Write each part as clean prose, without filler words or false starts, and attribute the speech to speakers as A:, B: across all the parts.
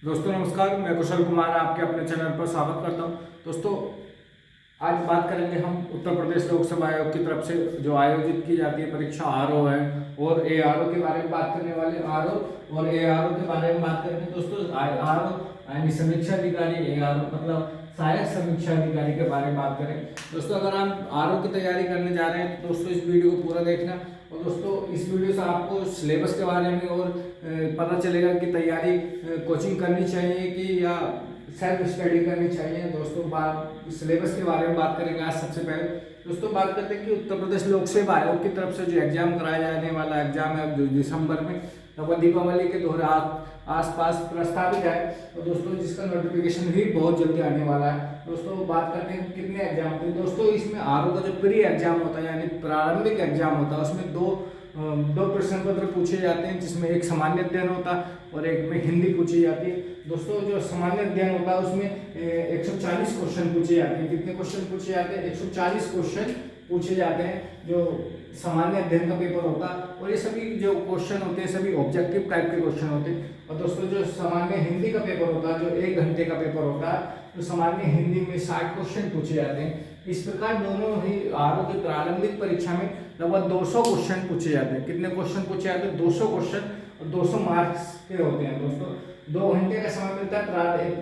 A: दोस्तों नमस्कार, मैं कुशल कुमार आपके अपने चैनल पर स्वागत करता हूं। दोस्तों आज बात करेंगे हम उत्तर प्रदेश लोकसभा आयोग की तरफ से जो आयोजित की जाती है परीक्षा आरओ है और एआरओ के बारे में बात करने वाले। आरओ और एआरओ के बारे में बात करेंगे। दोस्तों आरओ यानी समीक्षा अधिकारी, एआरओ मतलब सहायक समीक्षा अधिकारी के बारे में बात करें। दोस्तों अगर आप आरओ की तैयारी करने जा रहे हैं तो दोस्तों इस वीडियो को पूरा देखना। और दोस्तों इस वीडियो से आपको सिलेबस के बारे में और पता चलेगा कि तैयारी कोचिंग करनी चाहिए कि या सेल्फ स्टडी करनी चाहिए। दोस्तों बात सिलेबस के बारे में बात करेंगे आज। सबसे पहले दोस्तों बात करते हैं कि उत्तर प्रदेश लोक सेवा आयोग की तरफ से जो एग्जाम कराया जाने वाला एग्जाम है जो दिसंबर में लगभग दीपावली के दौरान आसपास प्रस्तावित है। और दोस्तों जिसका नोटिफिकेशन भी बहुत जल्दी आने वाला है। दोस्तों बात करते हैं कितने एग्जाम होते हैं। दोस्तों इसमें आरओ का जो प्री एग्जाम होता है यानी प्रारंभिक एग्जाम होता है उसमें दो प्रश्न पत्र पूछे जाते हैं, जिसमें एक सामान्य अध्ययन होता है और एक में हिंदी पूछी जाती है। दोस्तों जो सामान्य अध्ययन होता है उसमें 140 क्वेश्चन पूछे जाते हैं। कितने क्वेश्चन पूछे जाते हैं? 140 क्वेश्चन पूछे जाते हैं जो सामान्य अध्ययन का पेपर होता है। और ये सभी जो क्वेश्चन होते हैं सभी ऑब्जेक्टिव टाइप के क्वेश्चन होते हैं। और दोस्तों जो सामान्य हिंदी का पेपर होता है जो 1 घंटे का पेपर होता है तो सामान्य हिंदी में 60 क्वेश्चन पूछे जाते हैं। इस प्रकार दोनों ही आरओ की प्रारंभिक परीक्षा में लगभग 200 क्वेश्चन पूछे जाते हैं। कितने क्वेश्चन पूछे जाते हैं? 200 क्वेश्चन और 200 मार्क्स के होते हैं। दोस्तों 2 घंटे का समय मिलता है।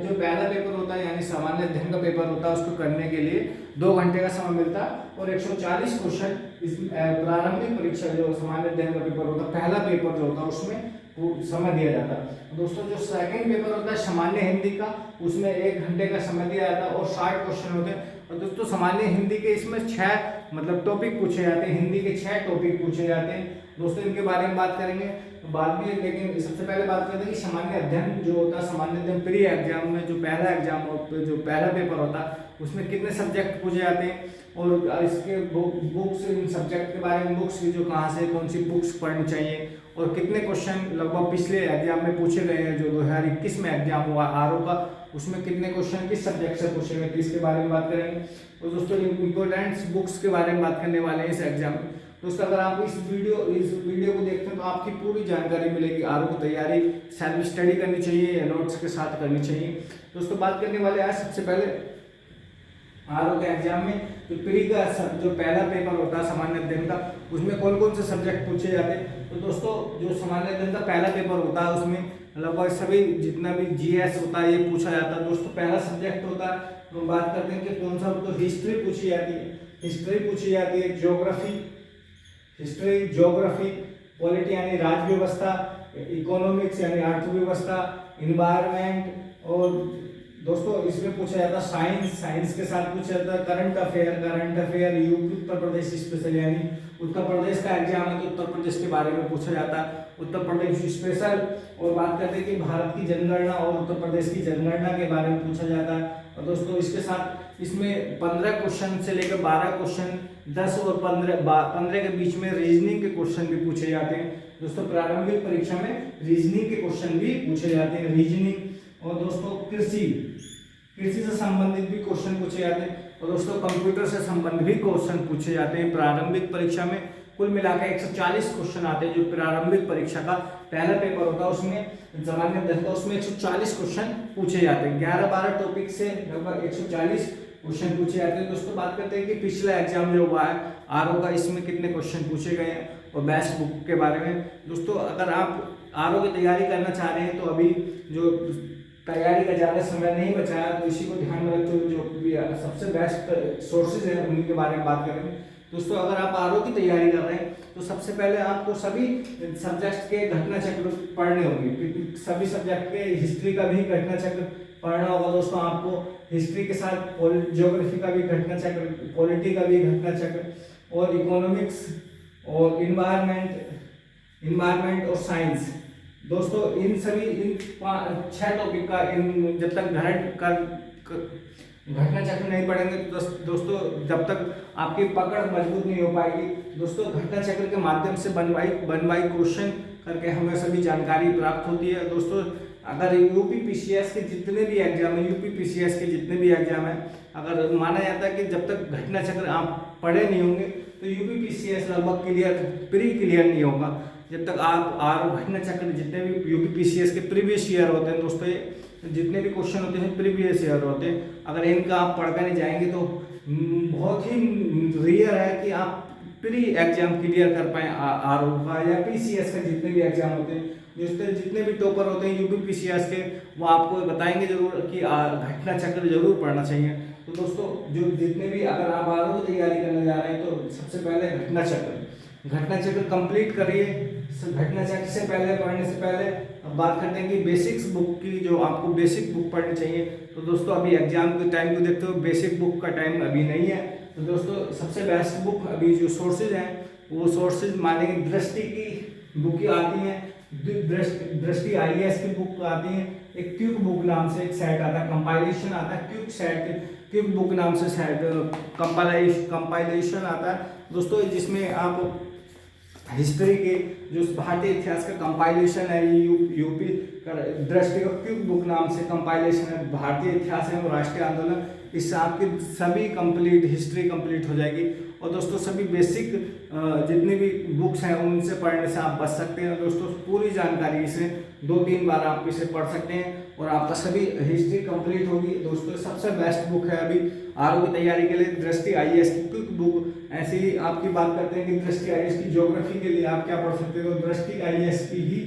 A: जो पहला पेपर होता है यानी सामान्य अध्ययन का पेपर होता है उसको करने के लिए 2 घंटे का समय मिलता है और 140 क्वेश्चन इस प्रारंभिक परीक्षा जो सामान्य अध्ययन का पेपर होता है पहला पेपर जो होता है उसमें समय दिया जाता है। दोस्तों जो सेकंड पेपर होता है सामान्य हिंदी का उसमें 1 घंटे का समय दिया जाता है और 60 क्वेश्चन होते हैं। और दोस्तों सामान्य हिंदी के इसमें 6 मतलब टॉपिक पूछे जाते हैं। हिंदी के 6 टॉपिक पूछे जाते हैं। दोस्तों इनके बारे में बात करेंगे बाद में, लेकिन सबसे पहले बात करते हैं कि सामान्य अध्ययन जो होता है सामान्य अध्ययन प्री एग्जाम में जो पहला एग्जाम जो पहला पेपर होता है उसमें कितने सब्जेक्ट पूछे जाते हैं और इसके बुक्स इन सब्जेक्ट के बारे में बुक्स की जो कहाँ से कौन सी बुक्स पढ़नी चाहिए और कितने क्वेश्चन लगभग पिछले एग्जाम में पूछे गए हैं जो 2021 में एग्जाम हुआ आरओ का उसमें कितने क्वेश्चन किस सब्जेक्ट से पूछे गए थे इसके बारे में बात करेंगे। और दोस्तों इम्पोर्टेंट बुक्स के बारे में बात करने वाले हैं इस एग्जाम में। दोस्तों अगर आप इस वीडियो को देखते हैं तो आपकी पूरी जानकारी मिलेगी। आरओ की तैयारी सेल्फ स्टडी करनी चाहिए या नोट्स के साथ करनी चाहिए। दोस्तों बात करने वाले आज सबसे पहले आरओ के एग्जाम में जो प्री का जो पहला पेपर होता है सामान्य अध्ययन का उसमें कौन कौन से सब्जेक्ट पूछे जाते हैं। तो दोस्तों जो सामान्य अध्ययन का पहला पेपर होता है उसमें लगभग सभी जितना भी जीएस होता है ये पूछा जाता है। दोस्तों पहला सब्जेक्ट होता है तो बात करते हैं कि कौन सा, तो हिस्ट्री पूछी जाती है। हिस्ट्री पूछी जाती है, ज्योग्राफी, पॉलिटी यानी राज्य व्यवस्था, इकोनॉमिक्स यानी अर्थव्यवस्था, इन्वायरमेंट और दोस्तों इसमें पूछा जाता है साइंस के साथ पूछा जाता है current affair UP Uttar Pradesh special यानी उत्तर प्रदेश का एग्जाम है तो उत्तर प्रदेश के बारे में पूछा जाता है उत्तर प्रदेश स्पेशल। और बात करते हैं कि भारत की जनगणना और उत्तर प्रदेश की जनगणना के बारे में पूछा जाता है। और दोस्तों इसके साथ इसमें 15 क्वेश्चन से लेकर 12 क्वेश्चन 10 और 15 के बीच में रीजनिंग के क्वेश्चन भी पूछे जाते हैं। दोस्तों प्रारंभिक परीक्षा में रीजनिंग के क्वेश्चन भी पूछे जाते हैं, रीजनिंग। और दोस्तों कृषि से संबंधित भी क्वेश्चन पूछे जाते हैं। और दोस्तों कंप्यूटर से संबंधित भी क्वेश्चन पूछे जाते हैं प्रारंभिक परीक्षा में। कुल मिलाकर 140 क्वेश्चन आते हैं जो प्रारंभिक परीक्षा का पहला पेपर होता है उसमें सामान्य अध्ययन का उसमें 140 क्वेश्चन पूछे जाते हैं। 11-12 टॉपिक से लगभग 140 क्वेश्चन पूछे जाते हैं। दोस्तों बात करते हैं कि पिछला एग्जाम जो हुआ है आरओ का इसमें कितने क्वेश्चन पूछे गए हैं और बेस्ट बुक के बारे में। दोस्तों अगर आप आरओ की तैयारी करना चाह रहे हैं तो अभी जो तैयारी का ज़्यादा समय नहीं बचा है तो इसी को ध्यान में रखते हुए जो सबसे बेस्ट सोर्सेज हैं उनके बारे में बात करेंगे। दोस्तों अगर आप आरओ की तैयारी कर रहे हैं तो सबसे पहले आपको सभी सब्जेक्ट के घटना चक्र पढ़ने होंगे। सभी सब्जेक्ट के हिस्ट्री का भी घटना चक्र पढ़ना होगा। दोस्तों आपको हिस्ट्री के साथ ज्योग्राफी का भी घटना चक्र, पॉलिटी का भी घटना चक्र और इकोनॉमिक्स और इन्वायरमेंट और साइंस। दोस्तों इन 6 टॉपिक का जब तक घटना चक्र नहीं पढ़ेंगे तो दोस्तों जब तक आपकी पकड़ मजबूत नहीं हो पाएगी। दोस्तों घटना चक्र के माध्यम से वन बाई क्वेश्चन करके हमें सभी जानकारी प्राप्त होती है। दोस्तों अगर यूपी पीसीएस के जितने भी एग्जाम है अगर माना जाता है कि जब तक घटना चक्र आप पढ़े नहीं होंगे तो यूपी पीसीएस लगभग प्री क्लियर नहीं होगा जब तक आप घटना चक्र जितने भी यूपी पीसीएस के प्रीवियस ईयर होते हैं दोस्तों जितने भी क्वेश्चन होते हैं प्रीवियस ईयर होते हैं, अगर इनका आप पढ़ नहीं जाएंगे तो बहुत ही रेयर है कि आप प्री एग्जाम क्लियर कर पाए आरओ का या पीसीएस का। जितने भी एग्जाम होते हैं, जितने भी टॉपर होते हैं यूपी पीसीएस के, वो आपको बताएंगे जरूर कि घटना चक्र जरूर पढ़ना चाहिए। तो दोस्तों जो जितने भी अगर आप आरओ की तैयारी करने जा रहे हैं तो सबसे पहले घटना चक्र कंप्लीट करिए। घटना चक्र से पहले पढ़ने से पहले अब बात करते हैं कि बेसिक्स बुक की, जो आपको बेसिक बुक पढ़नी चाहिए। तो दोस्तों अभी एग्जाम के टाइम को देखते हो, बेसिक बुक का टाइम अभी नहीं है। तो दोस्तों सबसे बेस्ट बुक अभी जो सोर्सेज हैं वो सोर्सेज मानेंगे दृष्टि की बुक आती हैं, दृष्टि आईएएस की बुक आती है, एक क्विक बुक नाम से एक सेट आता है, कंपाइलेशन आता है, क्विक बुक नाम से सेट कंपाइलेशन आता है दोस्तों, जिसमें आप हिस्ट्री के जो भारतीय इतिहास का कंपाइलेशन है, यूपी दृष्टि का क्विक बुक नाम से कंपाइलेशन है, भारतीय इतिहास है और राष्ट्रीय आंदोलन, इससे आपकी सभी कंप्लीट हिस्ट्री कंप्लीट हो जाएगी। और दोस्तों सभी बेसिक जितनी भी बुक्स हैं उनसे पढ़ने से आप बच सकते हैं। दोस्तों पूरी जानकारी इसे 2-3 बार आप इसे पढ़ सकते हैं और आपका सभी हिस्ट्री कंप्लीट होगी। दोस्तों सबसे बेस्ट बुक है अभी आरओ की तैयारी के लिए दृष्टि आईएएस की क्विक बुक। ऐसे ही आपकी बात करते हैं कि दृष्टि आईएएस की ज्योग्राफी के लिए आप क्या पढ़ सकते हो, दृष्टि आईएएस की ही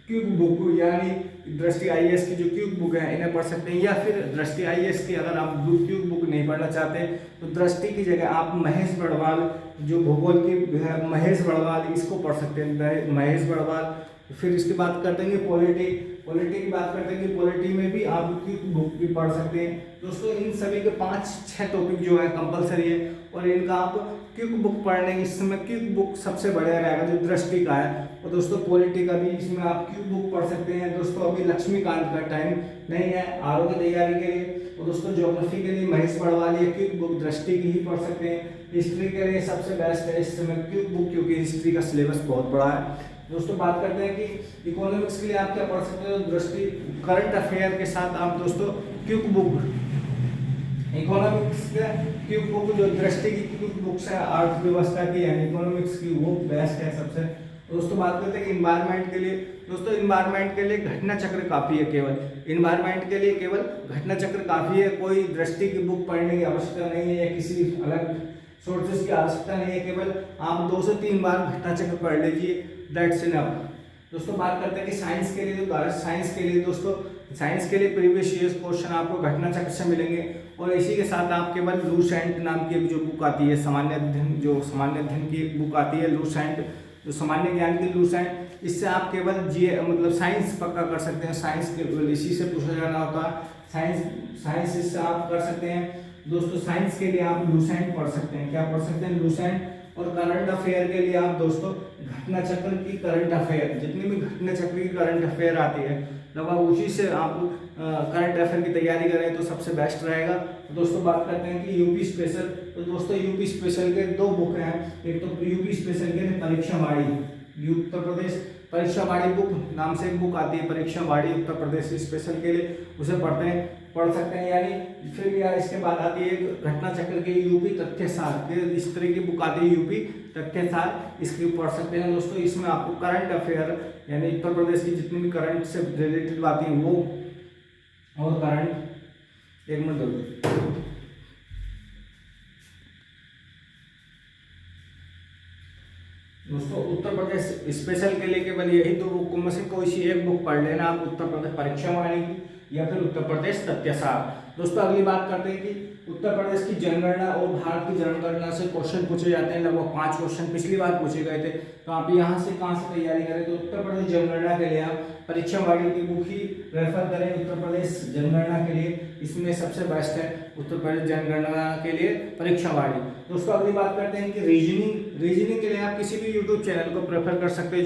A: क्विक बुक, यानी दृष्टि आईएएस की जो क्विक बुक है इन्हें पढ़ सकते हैं। या फिर दृष्टि आईएएस की अगर आप क्विक बुक नहीं पढ़ना चाहते तो दृष्टि की जगह आप महेश बड़वाल जो भूगोल की है, महेश बड़वाल इसको पढ़ सकते हैं, महेश बड़वाल। फिर इसकी बात करते हैं पॉलिटी की बात करते हैं कि पॉलिटी में भी आप क्विक बुक भी पढ़ सकते हैं। दोस्तों इन सभी के 5-6 टॉपिक जो है कंपलसरी है और इनका आप क्विक बुक पढ़ने इस समय क्विक बुक सबसे बढ़िया रहेगा जो दृष्टि का है। और दोस्तों पॉलिटी का भी इसमें आप क्विक बुक पढ़ सकते हैं। दोस्तों अभी लक्ष्मीकांत का टाइम नहीं है आरओ की तैयारी के लिए। और दोस्तों ज्योग्राफी के लिए महेश बड़वाल ये क्विक बुक दृष्टि की ही पढ़ सकते हैं। हिस्ट्री के लिए सबसे बेस्ट है इस समय क्विक बुक, क्योंकि हिस्ट्री का सिलेबस बहुत बड़ा है। दोस्तों बात करते हैं कि इकोनॉमिक्स के लिए आप क्या पढ़ सकते हो, दृष्टि करंट अफेयर के साथ आप दोस्तों क्विक बुक, इकोनॉमिक्स के क्विक बुक जो दृष्टि की क्विक बुक्स है अर्थव्यवस्था की यानी इकोनॉमिक्स की, वो बेस्ट है सबसे। दोस्तों बात करते हैं कि इन्वायरमेंट के लिए, दोस्तों इन्वायरमेंट के लिए घटना चक्र काफ़ी है, केवल इन्वायरमेंट के लिए केवल घटना चक्र काफ़ी है। कोई दृष्टि की बुक पढ़ने की आवश्यकता नहीं है या किसी अलग सोर्सेज की आवश्यकता नहीं है, केवल आप 2 से 3 बार घटना चक्र पढ़ लीजिए, दैट्स इनफ। दोस्तों बात करते हैं कि साइंस के लिए, तो साइंस के लिए दोस्तों साइंस के लिए प्रीवियस ईयर्स क्वेश्चन आपको घटना चक्र से मिलेंगे। और इसी के साथ आप केवल लूसेंट नाम की एक जो बुक आती है सामान्य अध्ययन की एक बुक आती है लूसेंट, जो सामान्य ज्ञान की लूसेंट, इससे आप केवल मतलब साइंस पक्का कर सकते हैं। साइंस के इसी से पूछा जाना होता है, साइंस इससे आप कर सकते हैं। दोस्तों साइंस के लिए आप लूसेंट पढ़ सकते हैं, क्या पढ़ सकते हैं, लूसेंट। और करंट अफेयर के लिए आप दोस्तों घटना चक्र की करंट अफेयर, जितनी भी घटना चक्र की करंट अफेयर आती है लगभग उसी से आप करंट अफेयर की तैयारी करें तो सबसे बेस्ट रहेगा। तो दोस्तों बात करते हैं कि यूपी स्पेशल, तो दोस्तों यूपी स्पेशल के 2 बुक हैं। एक तो यूपी स्पेशल के परीक्षावाड़ी, उत्तर प्रदेश परीक्षावाड़ी बुक नाम से एक बुक आती है परीक्षावाड़ी उत्तर प्रदेश स्पेशल के लिए, उसे पढ़ सकते हैं। यानी फिर यार इसके बाद आती है घटना चक्र के यूपी तथ्यसार, इस तरह की बुक आती है यूपी तथ्यसार, इसकी पढ़ सकते हैं। दोस्तों इसमें आपको करंट अफेयर यानी उत्तर प्रदेश की जितनी भी करंट से रिलेटेड बातें हैं वो, और करंट एक मिनट दो, दोस्तों उत्तर प्रदेश स्पेशल के लिए केवल यही 2 बुक में से कोई सी एक बुक पढ़ लेना आप, उत्तर प्रदेश परीक्षावाणी की या फिर उत्तर प्रदेश तथ्यसार। दोस्तों अगली बात करते हैं कि उत्तर प्रदेश की जनगणना और भारत की जनगणना से क्वेश्चन पूछे जाते हैं, लगभग 5 क्वेश्चन पिछली बार पूछे गए थे। तो आप यहाँ से कहाँ से तैयारी करें, तो उत्तर प्रदेश जनगणना के लिए आप परीक्षावाड़ी की बुक ही रेफर करें उत्तर प्रदेश जनगणना के लिए, इसमें सबसे बेस्ट है उत्तर प्रदेश जनगणना के लिए परीक्षावाड़ी। दोस्तों अगली बात करते हैं कि रीजनिंग के लिए आप किसी भी यूट्यूब चैनल को प्रेफर कर सकते हैं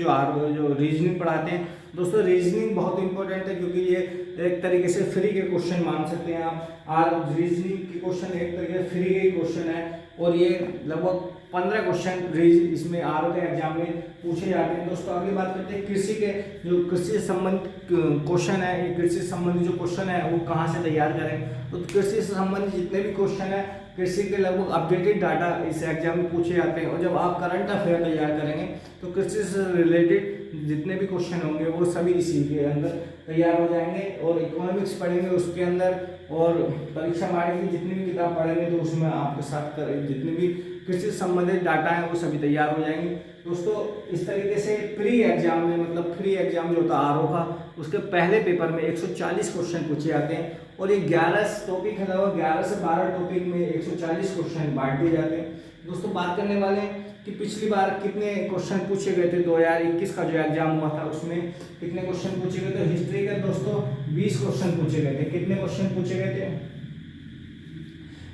A: जो रीजनिंग पढ़ाते हैं। दोस्तों रीजनिंग बहुत इंपॉर्टेंट है क्योंकि ये एक तरीके से फ्री के क्वेश्चन मान सकते हैं आप। रीजनिंग के क्वेश्चन एक तरीके से फ्री के क्वेश्चन है और ये लगभग 15 क्वेश्चन इसमें आरओ के एग्जाम में पूछे जाते हैं। दोस्तों अगली बात करते हैं कृषि के, जो कृषि से संबंधित क्वेश्चन है, ये कृषि से संबंधित जो क्वेश्चन है वो कहाँ से तैयार करें, तो कृषि से संबंधित जितने भी क्वेश्चन है कृषि के लगभग अपडेटेड डाटा इस एग्जाम में पूछे जाते हैं। और जब आप करंट अफेयर तैयार करेंगे तो कृषि से रिलेटेड जितने भी क्वेश्चन होंगे वो सभी इसी के अंदर तैयार हो जाएंगे। और इकोनॉमिक्स पढ़ेंगे उसके अंदर, और परीक्षा माणी की जितनी भी किताब पढ़ेंगे तो उसमें आपके साथ जितनी भी कृषि से संबंधित डाटा है वो सभी तैयार हो जाएंगे। दोस्तों इस तरीके से प्री एग्जाम में, मतलब फ्री एग्जाम जो होता है आरओ का, उसके पहले पेपर में 140 क्वेश्चन पूछे जाते हैं। और ये 11 टॉपिक है, लगभग 11 से 12 टॉपिक में 140 क्वेश्चन बांट दिए जाते हैं। दोस्तों बात करने वाले हैं कि पिछली बार कितने क्वेश्चन पूछे गए थे। 2021 का जो एग्जाम हुआ था उसमें कितने क्वेश्चन पूछे गए थे। हिस्ट्री के दोस्तों 20 क्वेश्चन पूछे गए थे। कितने क्वेश्चन पूछे गए थे?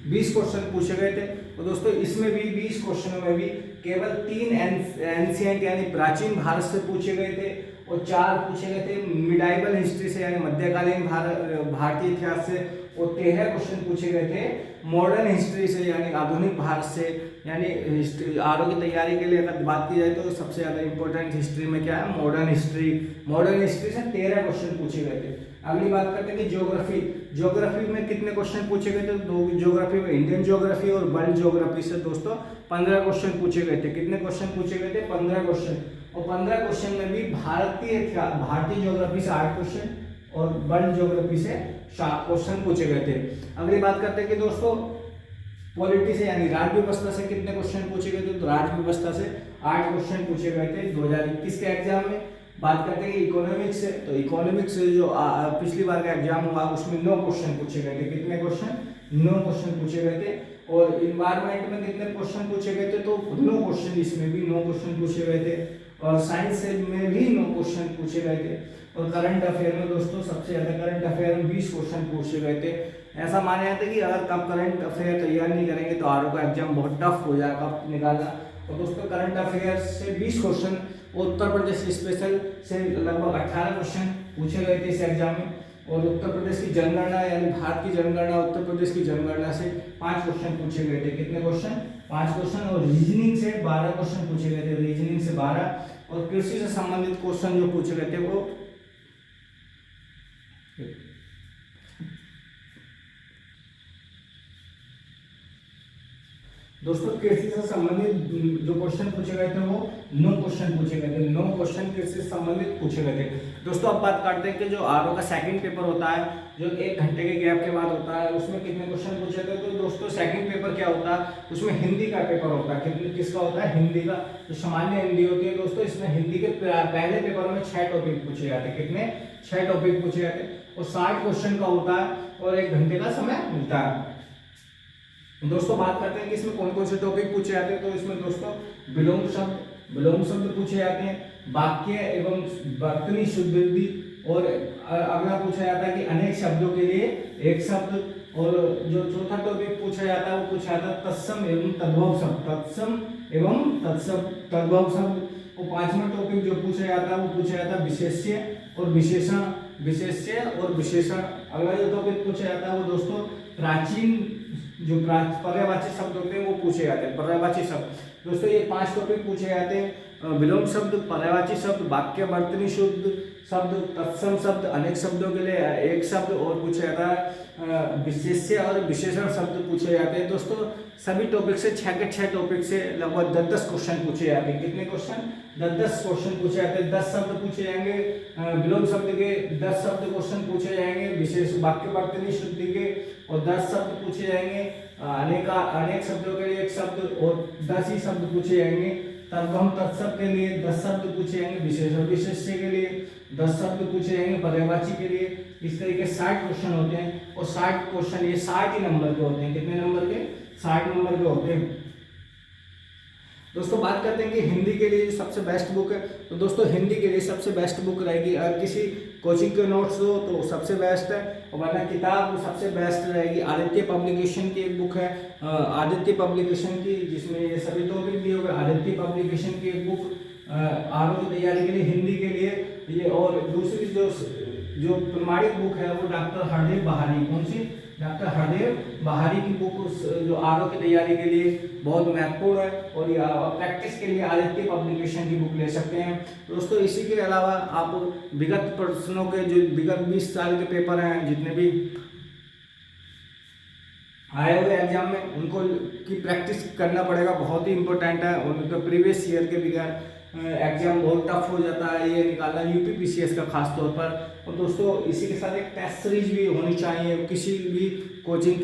A: 20 क्वेश्चन पूछे गए थे। तो दोस्तों इसमें भी 20 क्वेश्चनों में भी केवल 3 एंशिएंट यानी प्राचीन भारत से पूछे गए थे, और 4 पूछे गए थे मिडाइवल हिस्ट्री से यानी मध्यकालीन भारतीय इतिहास से, और 13 क्वेश्चन पूछे गए थे मॉडर्न हिस्ट्री से यानी आधुनिक भारत से। यानी आरओ की तैयारी के लिए अगर बात की जाए तो सबसे ज़्यादा इंपॉर्टेंट हिस्ट्री में क्या है? Modern history. मॉडर्न हिस्ट्री से 13 क्वेश्चन पूछे गए थे। अगली बात करते हैं कि ज्योग्राफी। ज्योग्राफी में कितने क्वेश्चन पूछे गए थे? 2 ज्योग्राफी में, इंडियन ज्योग्राफी और वर्ल्ड ज्योग्राफी से दोस्तों 15 क्वेश्चन पूछे गए थे। कितने क्वेश्चन पूछे गए थे? 15 क्वेश्चन। और 15 क्वेश्चन में भी भारतीय ज्योग्राफी से 8 क्वेश्चन और वर्ल्ड ज्योग्राफी से 7 क्वेश्चन पूछे गए थे। अगली बात करते हैं कि दोस्तों पॉलिटी से यानी राज्य व्यवस्था से कितने क्वेश्चन पूछे गए थे? तो राज्य व्यवस्था से 8 क्वेश्चन पूछे गए थे 2021 के एग्जाम में। बात करते हैं कि इकोनॉमिक्स से, तो इकोनॉमिक्स से जो पिछली बार का एग्जाम हुआ उसमें 9 क्वेश्चन पूछे गए थे। कितने क्वेश्चन? 9 क्वेश्चन पूछे गए थे। और इन्वायरमेंट में कितने क्वेश्चन पूछे गए थे? तो 9 क्वेश्चन, इसमें भी 9 क्वेश्चन पूछे गए थे। और साइंस में भी 9 क्वेश्चन पूछे गए थे। और करंट अफेयर में दोस्तों सबसे ज्यादा करंट अफेयर में 20 क्वेश्चन पूछे गए थे। ऐसा माना जाता है कि अगर आप करंट अफेयर तैयार नहीं करेंगे तो आरओ का एग्जाम बहुत टफ हो जाएगा निकालना। और दोस्तों करंट अफेयर से 20 क्वेश्चन, उत्तर प्रदेश स्पेशल से लगभग 18 क्वेश्चन पूछे गए थे इस एग्जाम में। और उत्तर प्रदेश की जनगणना यानी भारत की जनगणना, उत्तर प्रदेश की जनगणना से 5 क्वेश्चन पूछे गए थे। कितने क्वेश्चन? 5 क्वेश्चन। और रीजनिंग से 12 क्वेश्चन पूछे गए थे। रीजनिंग से 12। और कृषि से संबंधित क्वेश्चन जो पूछे गए थे वो दोस्तों कृषि से संबंधित जो क्वेश्चन पूछे गए थे वो 9 क्वेश्चन पूछे गए थे। 9 क्वेश्चन कृषि से संबंधित पूछे गए थे। दोस्तों अब बात करते हैं कि जो आरओ का सेकंड पेपर होता है जो 1 घंटे के गैप के बाद होता है, उसमें कितने क्वेश्चन पूछे थे? तो दोस्तों सेकंड पेपर क्या होता है? उसमें हिंदी का पेपर होता है। किसका होता है? हिंदी का। जो सामान्य हिंदी होती है दोस्तों, इसमें हिंदी के पहले पेपर में 6 टॉपिक पूछे जाते हैं। कितने? 6 टॉपिक पूछे जाते हैं। और 60 क्वेश्चन का होता है और 1 घंटे का समय मिलता है। दोस्तों बात करते हैं कि इसमें कौन कौन से टॉपिक पूछे जाते हैं। तो इसमें दोस्तों विलोम शब्द पूछे जाते हैं, वाक्य एवं वर्तनी शुद्धि, और अगला पूछा जाता है कि अनेक शब्दों के लिए एक शब्द। और जो चौथा टॉपिक पूछा जाता है वो पूछा जाता है तत्सम एवं तद्भव शब्द। तत्सम एवं तद्भव शब्द। और 5वां टॉपिक जो पूछा जाता है वो पूछा जाता है विशेष्य और विशेषण। विशेष्य और विशेषण। अगला जो टॉपिक पूछा जाता है वो दोस्तों प्राचीन जो पर्यायवाची शब्द होते हैं वो पूछे जाते हैं। पर्यायवाची शब्द दोस्तों ये 5 टॉपिक पूछे जाते हैं। विलोम शब्द, पर्यायवाची शब्द, वाक्य वर्तनी शुद्ध शब्द, तत्सम शब्द, अनेक शब्दों के लिए एक शब्द, और पूछा जाता है विशेष्य और विशेषण शब्द पूछे जाते हैं। दोस्तों सभी टॉपिक से 6 के 6 टॉपिक से लगभग 10-10 क्वेश्चन पूछे जाते हैं। कितने क्वेश्चन? 10-10 क्वेश्चन पूछे जाते हैं। 10 शब्द पूछे जाएंगे विलोम शब्द के, 10 शब्द क्वेश्चन पूछे जाएंगे विशेष वाक्य वर्तनी शुद्धि के, और 10 शब्द पूछे जाएंगे अनेक शब्दों के लिए एक शब्द, और 10 ही शब्द पूछे जाएंगे तद्भव तत्सम के लिए। 10 शब्द पूछे जाएंगे विशेष और विशेष्य के लिए। 10 शब्द पूछे जाएंगे पर्यायवाची के लिए। इस तरीके 60 क्वेश्चन होते हैं। और 60 क्वेश्चन ये 60 ही नंबर के होते हैं। कितने नंबर के? 60 नंबर के होते हैं। दोस्तों बात करते हैं कि हिंदी के लिए सबसे बेस्ट बुक है। तो दोस्तों हिंदी के लिए सबसे बेस्ट बुक रहेगी, अगर किसी कोचिंग के नोट्स हो तो सबसे बेस्ट है, और वरना किताब सबसे बेस्ट रहेगी आदित्य पब्लिकेशन की एक बुक है, आदित्य पब्लिकेशन की, जिसमें ये सभी टॉपिक दिए हुए। आदित्य पब्लिकेशन की एक बुक आरओ की तैयारी के लिए हिंदी के लिए ये। और दूसरी जो प्रमाणित बुक है वो डॉक्टर हरदेव बहारी। कौन सी? डॉक्टर हरदेव बहारी की बुक जो आरओ की तैयारी के लिए बहुत महत्वपूर्ण है। और प्रैक्टिस के लिए आदित्य पब्लिकेशन की बुक ले सकते हैं। दोस्तों इसी के अलावा आप विगत प्रश्नों के जो विगत 20 साल के पेपर हैं जितने भी आए हुए एग्जाम में, उनको की प्रैक्टिस करना पड़ेगा। बहुत ही इंपॉर्टेंट है। उनका प्रीवियस ईयर के एग्जाम बहुत टफ हो जाता है ये निकालना, यूपीपीसीएस का खास तौर पर। और दोस्तों इसी के साथ एक टेस्ट सीरीज भी होनी चाहिए किसी भी कोचिंग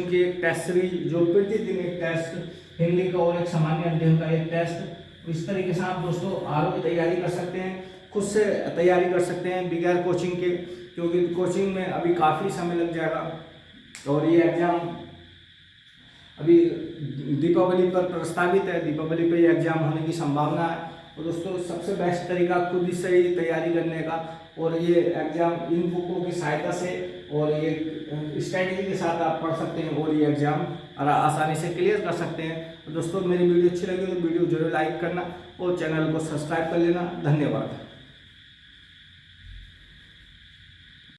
A: की एक टेस्ट सीरीज, जो प्रतिदिन एक टेस्ट हिंदी का और एक सामान्य अध्ययन का एक टेस्ट। इस तरीके से आप दोस्तों आरओ की तैयारी कर सकते हैं, खुद से तैयारी कर सकते हैं बगैर कोचिंग के, क्योंकि कोचिंग में अभी काफ़ी समय लग जाएगा। और ये एग्ज़ाम अभी दीपावली पर प्रस्तावित है, दीपावली पे ये एग्ज़ाम होने की संभावना है। और दोस्तों सबसे बेस्ट तरीका खुद से ही तैयारी करने का, और ये एग्ज़ाम इन बुकों की सहायता से और ये स्ट्रैटेजी के साथ आप पढ़ सकते हैं और ये एग्ज़ाम आसानी से क्लियर कर सकते हैं। तो दोस्तों मेरी वीडियो अच्छी लगी तो वीडियो जरूर लाइक करना और चैनल को सब्सक्राइब कर लेना। धन्यवाद।